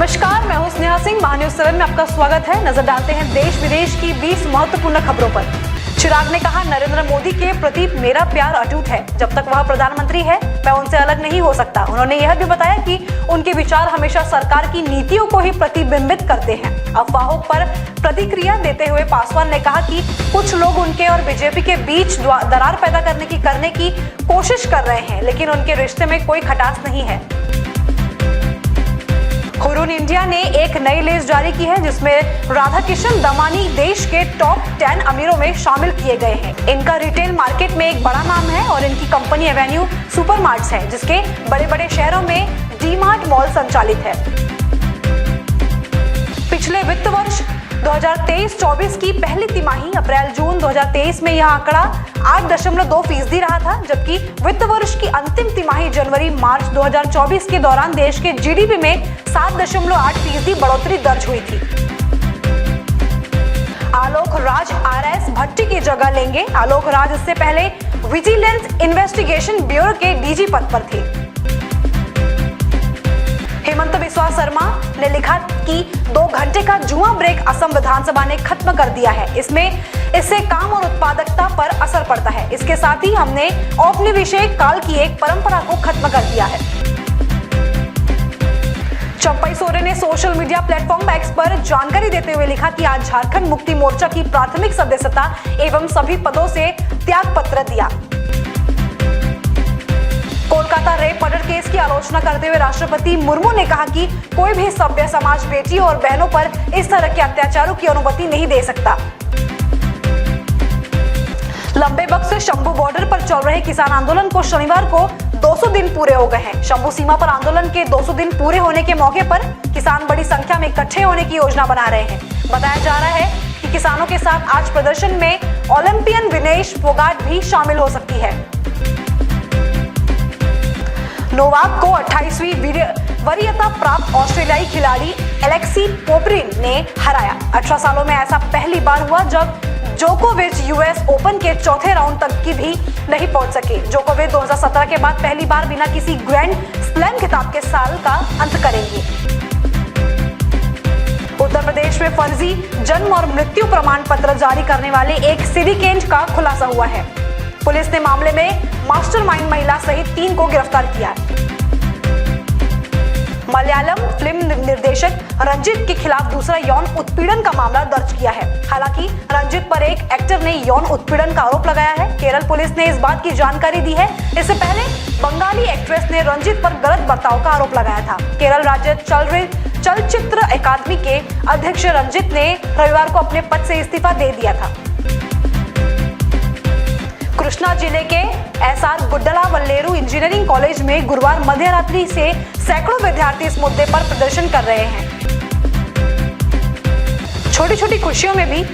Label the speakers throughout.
Speaker 1: नमस्कार, मैं हूं स्नेहा सिंह। महान्यूज 7 में आपका स्वागत है। नजर डालते हैं देश विदेश की 20 महत्वपूर्ण खबरों पर। चिराग ने कहा, नरेंद्र मोदी के प्रति मेरा प्यार अटूट है। जब तक वह प्रधानमंत्री है मैं उनसे अलग नहीं हो सकता। उन्होंने यह भी बताया कि उनके विचार हमेशा सरकार की नीतियों को ही प्रतिबिंबित करते हैं। अफवाहों पर प्रतिक्रिया देते हुए पासवान ने कहा कि कुछ लोग उनके और बीजेपी के बीच दरार पैदा करने की कोशिश कर रहे हैं, लेकिन उनके रिश्ते में कोई खटास नहीं है। हुरून इंडिया ने एक नई लिस्ट जारी की है जिसमें राधाकिशन दमानी देश के टॉप 10 अमीरों में शामिल किए गए हैं। इनका रिटेल मार्केट में एक बड़ा नाम है और इनकी कंपनी एवेन्यू सुपरमार्ट्स है, जिसके बड़े-बड़े शहरों में डी-मार्ट मॉल संचालित है। पिछले वित्त वर्ष 2023-24 की पहली तिमाही अप्रैल-जून 2023 में यह आंकड़ा 8.2% रहा था, जबकि वित्त वर्ष की अंतिम तिमाही जनवरी-मार्च 2024 के दौरान देश के जीडीपी में 7.8% बढ़ोतरी दर्ज हुई थी। आलोक राज आरएस भट्टी की जगह लेंगे। आलोक राज इससे पहले विजिलेंस इन्वेस्टिगेशन ब्यूरो के डीजी पद पर थे। हेमंत बिस्वा शर्मा ने लिखा कि 2 घंटे का जुआ ब्रेक असम विधानसभा ने खत्म कर दिया है। इससे काम और उत्पादकता पर असर पड़ता है। इसके साथ ही हमने औपनिवेशिक काल की एक परंपरा को खत्म कर दिया है। चंपई सोरेन ने सोशल मीडिया प्लेटफॉर्म एक्स पर जानकारी देते हुए लिखा कि आज झारखंड मुक्ति मोर्चा की प्राथमिक सदस्यता एवं सभी पदों से त्याग पत्र दिया। कोलकाता रेप मर्डर केस की आलोचना करते हुए राष्ट्रपति मुर्मू ने कहा कि कोई भी सभ्य समाज बेटियों और बहनों पर इस तरह के अत्याचारों की अनुमति नहीं दे सकता। लंबे वक्त से शंभू बॉर्डर पर चल रहे किसान आंदोलन को शनिवार को 200 दिन पूरे हो गए हैं। शंभू सीमा पर आंदोलन के 200 दिन पूरे होने के मौके पर किसान बड़ी संख्या में इकट्ठे होने की योजना बना रहे हैं। बताया जा रहा है कि किसानों के साथ आज प्रदर्शन में ओलंपियन विनेश फोगाट भी शामिल हो सकती है। नोवाक को 28वीं वरीयता प्राप्त ऑस्ट्रेलियाई खिलाड़ी एलेक्सी पोपरिन ने हराया। 18 सालों में ऐसा पहली बार हुआ जब जोकोविच यूएस ओपन के चौथे राउंड तक की भी नहीं पहुंच सके। जोकोविच 2017 के बाद पहली बार बिना किसी ग्रैंड स्लैम खिताब के साल का अंत करेंगे। उत्तर प्रदेश में फर्जी जन्म और मृत्यु प्रमाण पत्र जारी करने वाले एक सिंडिकेट का खुलासा हुआ है। पुलिस ने मामले में मास्टरमाइंड महिला सहित 3 को गिरफ्तार किया है। मलयालम फिल्म निर्देशक रंजीत के खिलाफ दूसरा यौन उत्पीड़न का मामला दर्ज किया है। हालांकि रंजीत पर एक एक्टर ने यौन उत्पीड़न का आरोप लगाया है। केरल पुलिस ने इस बात की जानकारी दी है। इससे पहले बंगाली एक्ट्रेस ने रंजीत पर गलत बर्ताव का आरोप लगाया था। केरल राज्य चलचित्र अकादमी के अध्यक्ष रंजीत ने रविवार को अपने पद से इस्तीफा दे दिया था। कृष्णा जिले के एसआर गुड्डला वल्लेरू इंजीनियरिंग कॉलेज में गुरुवार मध्यरात्रि से सैकड़ों विद्यार्थी इस मुद्दे पर प्रदर्शन कर रहे हैं। छोटी छोटी खुशियों में भी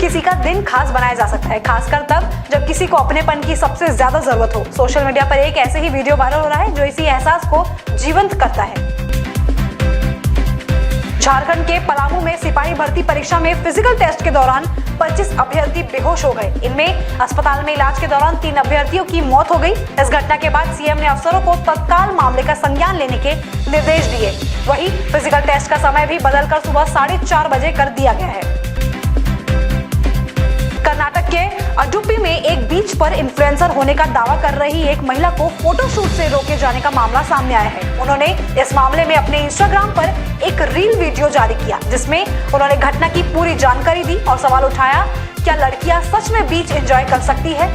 Speaker 1: किसी का दिन खास बनाया जा सकता है, खासकर तब जब किसी को अपनेपन की सबसे ज्यादा जरूरत हो। सोशल मीडिया पर एक ऐसे ही वीडियो वायरल हो रहा है जो इसी एहसास को जीवंत करता है। झारखंड के पलामू में सिपाही भर्ती परीक्षा में फिजिकल टेस्ट के दौरान 25 अभ्यर्थी बेहोश हो गए। इनमें अस्पताल में इलाज के दौरान 3 अभ्यर्थियों की मौत हो गई। इस घटना के बाद सीएम ने अफसरों को तत्काल मामले का संज्ञान लेने के निर्देश दिए। वहीं फिजिकल टेस्ट का समय भी बदलकर सुबह 4:30 बजे कर दिया गया है। कर्नाटक के अडुप्पी में एक बीच पर इन्फ्लुएंसर होने का दावा कर रही एक महिला को फोटोशूट से रोके जाने का मामला सामने आया है। उन्होंने इस मामले में अपने इंस्टाग्राम पर एक रील वीडियो जारी किया, जिसमें उन्होंने घटना की पूरी जानकारी दी और सवाल उठाया, क्या लड़कियां सच में बीच एंजॉय कर सकती है?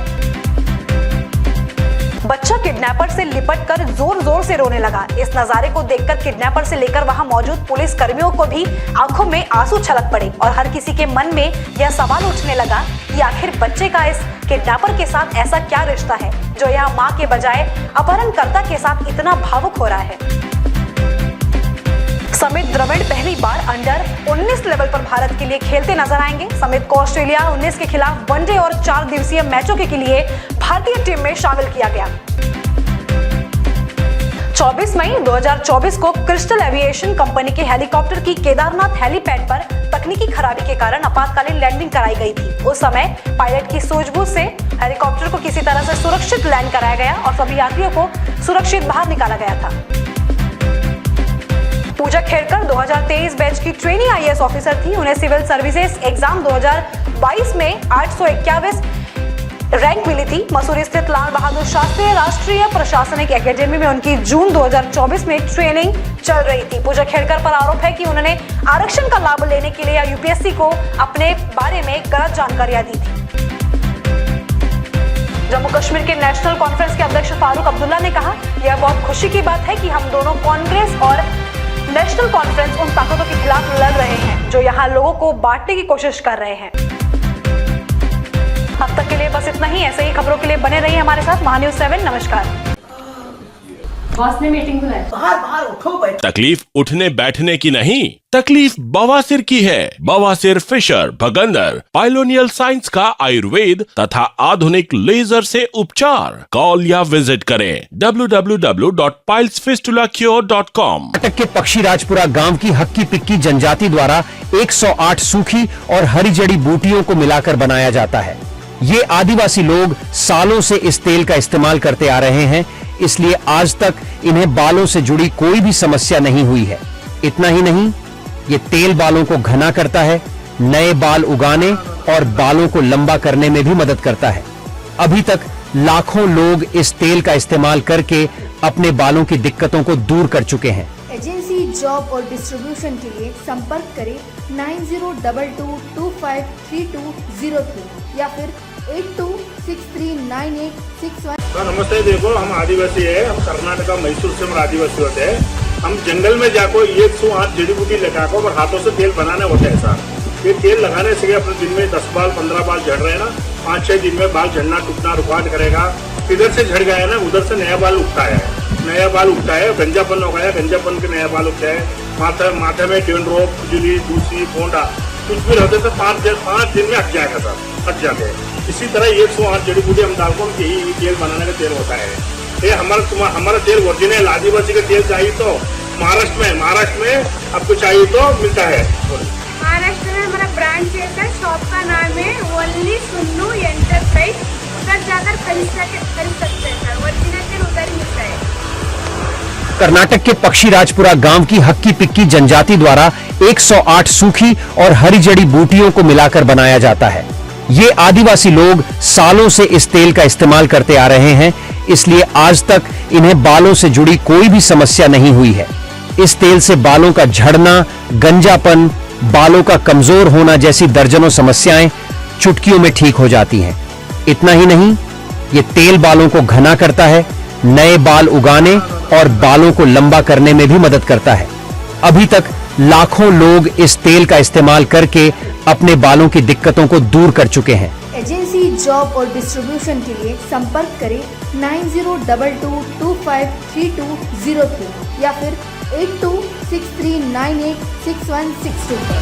Speaker 1: बच्चा किडनैपर से लिपटकर जोर जोर से रोने लगा। इस नजारे को देखकर किडनैपर से लेकर वहां मौजूद पुलिस कर्मियों को भी आंखों में आंसू छलक पड़े और हर किसी के मन में यह सवाल उठने लगा कि आखिर बच्चे का इस किडनैपर के साथ ऐसा क्या रिश्ता है जो यह मां के बजाय अपहरणकर्ता के साथ इतना भावुक हो रहा है। समित द्रविड़ पहली बार अंडर 19 लेवल पर भारत के लिए खेलते नजर आएंगे। समित को ऑस्ट्रेलिया 19 के खिलाफ वनडे और 4 दिवसीय मैचों के लिए भारतीय टीम में शामिल किया गया। 24 मई 2024 को क्रिस्टल एविएशन कंपनी के हेलीकॉप्टर की केदारनाथ हेलीपैड पर तकनीकी खराबी के कारण आपातकालीन लैंडिंग कराई गई थी। उस समय पायलट की सूझबूझ से हेलीकॉप्टर को किसी तरह से सुरक्षित लैंड कराया गया और सभी यात्रियों को सुरक्षित बाहर निकाला गया था। पूजा खेड़कर 2023 बैच की ट्रेनी IAS ऑफिसर थी। उन्हें सिविल सर्विसेज एग्जाम 2022 में 821 रैंक मिली थी। मसूरी स्थित लाल बहादुर शास्त्री राष्ट्रीय प्रशासनिक एकेडमी में उनकी जून 2024 में ट्रेनिंग चल रही थी। पूजा खेड़कर पर आरोप है कि उन्होंने आरक्षण का लाभ लेने के लिए यूपीएससी को अपने बारे में गलत जानकारियां दी थी। जम्मू कश्मीर के नेशनल कॉन्फ्रेंस के अध्यक्ष फारूक अब्दुल्ला ने कहा, यह बहुत खुशी की बात है कि हम दोनों कांग्रेस और नेशनल कॉन्फ्रेंस उन ताकतों के खिलाफ लड़ रहे हैं जो यहाँ लोगों को बांटने की कोशिश कर रहे हैं। अब तक के लिए बस इतना ही। ऐसे ही खबरों के लिए बने रहिए हमारे साथ। महान्यूज 7 नमस्कार।
Speaker 2: बॉस ने मीटिंग बुलाई।
Speaker 3: बाहर उठो बैठ।
Speaker 4: तकलीफ उठने बैठने की नहीं, तकलीफ बवासीर की है। बवासीर, फिशर, भगंदर, पाइलोनियल साइंस का आयुर्वेद तथा आधुनिक लेजर से उपचार। कॉल या विजिट करें www.pilesfistulacure.com।
Speaker 5: कर्नाटक के पक्षी राजपुरा गांव की हक्की पिक्की जनजाति द्वारा 108 सूखी और हरी जड़ी बूटियों को मिलाकर बनाया जाता है। ये आदिवासी लोग सालों से इस तेल का इस्तेमाल करते आ रहे हैं, इसलिए आज तक इन्हें बालों से जुड़ी कोई भी समस्या नहीं हुई है। इतना ही नहीं, ये तेल बालों को घना करता है, नए बाल उगाने और बालों को लंबा करने में भी मदद करता है। अभी तक लाखों लोग इस तेल का इस्तेमाल करके अपने बालों की दिक्कतों को दूर कर चुके हैं।
Speaker 6: एजेंसी, जॉब और डिस्ट्रीब्यूशन के लिए संपर्क करें 9022253203 या फिर 82639861।
Speaker 7: नमस्ते। देखो, हम आदिवासी है, हम कर्नाटक मैसूर से हम आदिवासी होते हैं। हम जंगल में जाकर 108 जड़ी बूटी लगाकर और हाथों से तेल बनाने होते हैं सर। ये तेल लगाने से अपने दिन में 10 बाल 15 बाल झड़ रहे हैं ना, 5-6 दिन में बाल झड़ना टूटना रुकावट करेगा। इधर से झड़ गया है ना, उधर से नया बाल उगता है, नया बाल उगता है। गंजापन हो गया, गंजापन के नया बाल उगता है। माथे में डेंड्रॉफ, खुजली, दूसरी, फोंडा कुछ भी रहते तो 5 दिन में हट जाएगा सर, हट जाते हैं। इसी तरह 108 जड़ी बूटी हम डालकर हम यही तेल बनाने का तेल होता है। ये हमारा तेल ओरिजिनल आदिवासी का तेल चाहिए तो महाराष्ट्र में आपको चाहिए तो मिलता है।
Speaker 8: महाराष्ट्र में हमारा ब्रांच है सर, शॉप का नाम है ओनली सुन्नू एंटरप्राइज। उधर जाकर खरीद सकते हैं सर, ओरिजिनल तेल उधर ही मिलता है।
Speaker 5: कर्नाटक के पक्षी राजपुरा गांव की हक्की पिक्की जनजाति द्वारा 108 सूखी और हरी जड़ी बूटियों को मिलाकर बनाया जाता है। ये आदिवासी लोग सालों से इस तेल का इस्तेमाल करते आ रहे हैं, इसलिए आज तक इन्हें बालों से जुड़ी कोई भी समस्या नहीं हुई है। इस तेल से बालों का झड़ना, गंजापन, बालों का कमजोर होना जैसी दर्जनों समस्याएं चुटकियों में ठीक हो जाती हैं। इतना ही नहीं, ये तेल बालों को घना करता है, नए बाल उगाने और बालों को लंबा करने में भी मदद करता है। अभी तक लाखों लोग इस तेल का इस्तेमाल करके अपने बालों की दिक्कतों को दूर कर चुके हैं।
Speaker 6: एजेंसी, जॉब और डिस्ट्रीब्यूशन के लिए संपर्क करें 9022253203 या फिर 8263986162 पर।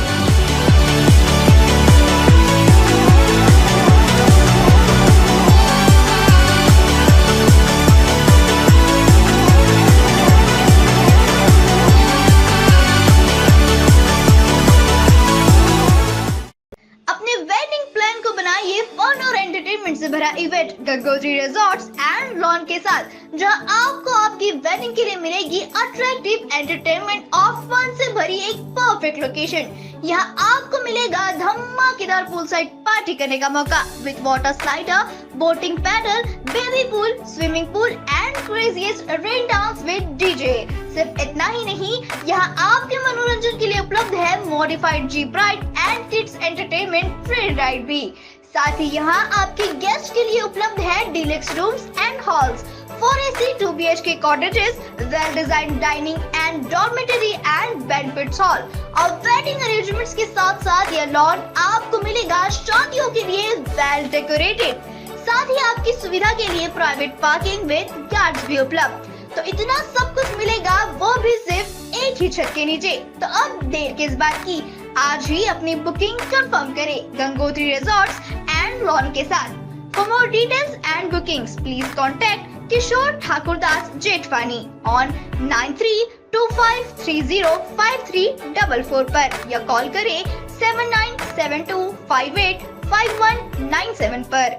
Speaker 9: से भरा event Gangotri resorts and lawn के साथ, जहां आपको आपकी वेडिंग के लिए मिलेगी अट्रैक्टिव एंटरटेनमेंट और फन से भरी एक परफेक्ट लोकेशन। यहाँ आपको मिलेगा धमाकेदार पूल साइड पार्टी करने का मौका with water slider, boating pedal, baby pool, swimming pool and craziest rain dance with DJ. सिर्फ इतना ही नहीं, यहाँ आपके मनोरंजन के लिए उपलब्ध है modified jeep ride and kids entertainment free ride भी। साथ ही यहाँ आपके गेस्ट के लिए उपलब्ध है deluxe rooms and halls, 4 AC 2 BHK cottages, well design dining and dormitory and banquet hall और वेडिंग अरेंजमेंट्स के साथ साथ यह लॉन आपको मिलेगा शादियों के लिए वेल डेकोरेटेड। साथ ही आपकी सुविधा के लिए प्राइवेट पार्किंग विद गार्ड्स भी उपलब्ध। तो इतना सब कुछ मिलेगा, वो भी सिर्फ एक ही छत के नीचे। तो अब देर किस बात की, आज ही अपनी बुकिंग कंफर्म करें गंगोत्री रिजॉर्ट्स एंड लॉन के साथ। For more details and bookings please contact Kishore Thakurdas Jethwani on 9325305344 पर या कॉल करें 7972585197 पर।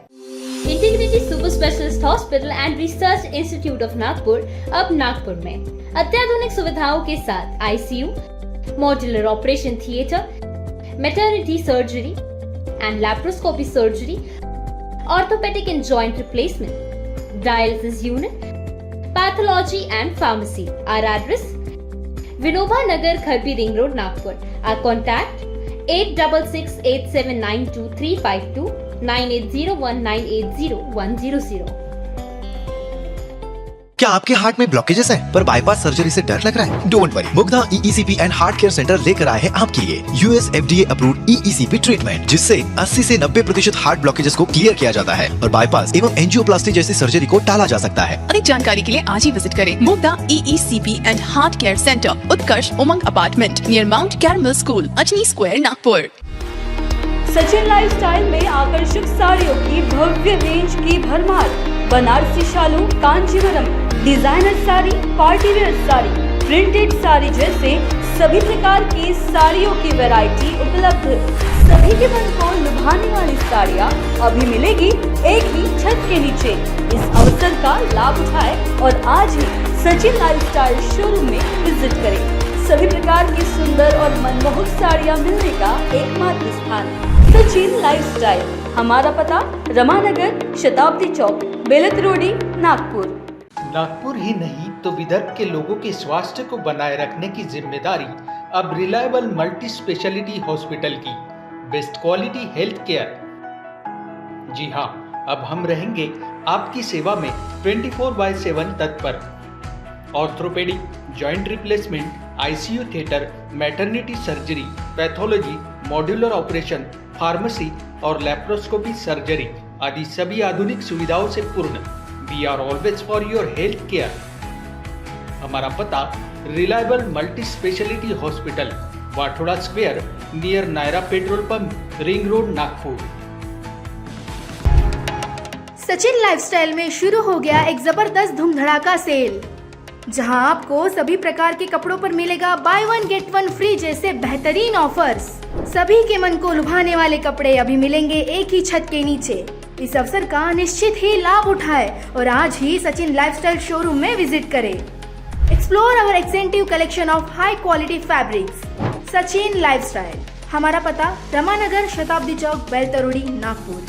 Speaker 2: Integrity super specialist hospital and research institute of Nagpur अब नागपुर में अत्याधुनिक सुविधाओं के साथ ICU, modular operation theatre, maternity surgery and laparoscopy surgery, orthopaedic and joint replacement, dialysis unit, pathology and pharmacy. Our address: Vinoba Nagar, Kharbi Ring Road, Nagpur. Our contact: 8668792352, 9801980100.
Speaker 3: क्या आपके heart में blockages है पर बाईपास सर्जरी से डर लग रहा है? Don't worry, Mugdha EECP and heart care centre लेकर आए हैं आपके लिए US FDA approved EECP treatment, जिससे 80 से 90% हार्ट ब्लॉकेजेस को क्लियर किया जाता है और बाईपास एवं एंजियोप्लास्टी जैसी सर्जरी को टाला जा सकता है.
Speaker 10: अधिक जानकारी के लिए आज ही विजिट करें Mugdha EECP and heart care centre, Utkarsh Umang apartment near Mount Carmel school, Ajni square, Nagpur.
Speaker 1: Sachin lifestyle में आकर्षक साड़ियों की भव्य रेंज की भरमार. Banarasi shalu, Kanchivaram, designer sari, party wear sari, printed sari जैसे सभी प्रकार की साड़ियों की वैरायटी उपलब्ध. सभी के मन को लुभाने वाली साड़ियाँ अभी मिलेगी एक ही छत के नीचे. इस अवसर का लाभ उठाएं और आज ही सचिन लाइफस्टाइल शोरूम में विजिट करें. सभी प्रकार की सुंदर और मनमोहक साड़ियाँ मिलने का एकमात्र स्थान सचिन लाइफस्टाइल. हमारा पता: रमानगर, शताब्दी चौक, बेलत रोडी, नागपुर.
Speaker 11: नागपुर ही नहीं तो विदर्भ के लोगों के स्वास्थ्य को बनाए रखने की जिम्मेदारी अब रिलायबल मल्टी स्पेशलिटी हॉस्पिटल की. Best quality health care. जी हाँ, अब हम रहेंगे आपकी सेवा में 24/7 तत्पर. Orthopaedic, joint replacement, ICU theatre, maternity surgery, pathology, modular operation, pharmacy और लैप्रोस्कोपी सर्जरी आदि सभी आधुनिक सुविधाओं से पूर्ण. We are always for your health care. हमारा पता: reliable multi speciality hospital, Wathoda square near Nayara petrol pump, ring road, Nagpur.
Speaker 6: Sachin lifestyle में शुरू हो गया एक जबरदस्त धूम धड़ाका सेल, जहां आपको सभी प्रकार के कपड़ों पर मिलेगा बाय 1 गेट 1 फ्री जैसे बेहतरीन ऑफर्स. सभी के मन को लुभाने वाले कपड़े अभी मिलेंगे एक ही छत के नीचे. इस अवसर का निश्चित ही लाभ उठाएं और आज ही सचिन लाइफस्टाइल शोरूम में विजिट करें. Explore our extensive collection of high quality fabrics. Sachin lifestyle. हमारा पता: रमानगर, शताब्दी चौक, बेलतरोड़ी, नागपुर.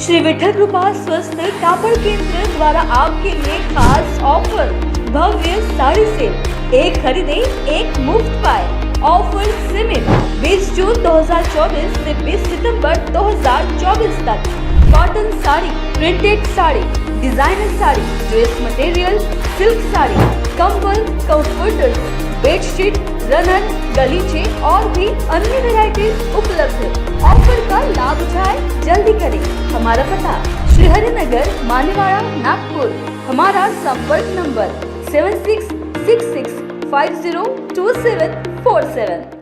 Speaker 6: श्री विठल कृपा स्वस्थ कापड़ केंद्र द्वारा आपके लिए खास ऑफर: भव्य साड़ी सेल. एक खरीदे एक मुफ्त पाए. ऑफर सीमित 20 जून 2024 से 20 सितंबर 2024 तक. Cotton sari, printed sari, designer sari, dress material, silk sari, कंबल, कंफर्टर्स, बेडशीट, रनन, गलीचे और भी अन्य वैरायटीज उपलब्ध है. ऑफर का लाभ उठाएं, जल्दी करें. हमारा पता: श्रीहरिनगर, मानेवाड़ा, नागपुर. हमारा संपर्क नंबर 7666502747.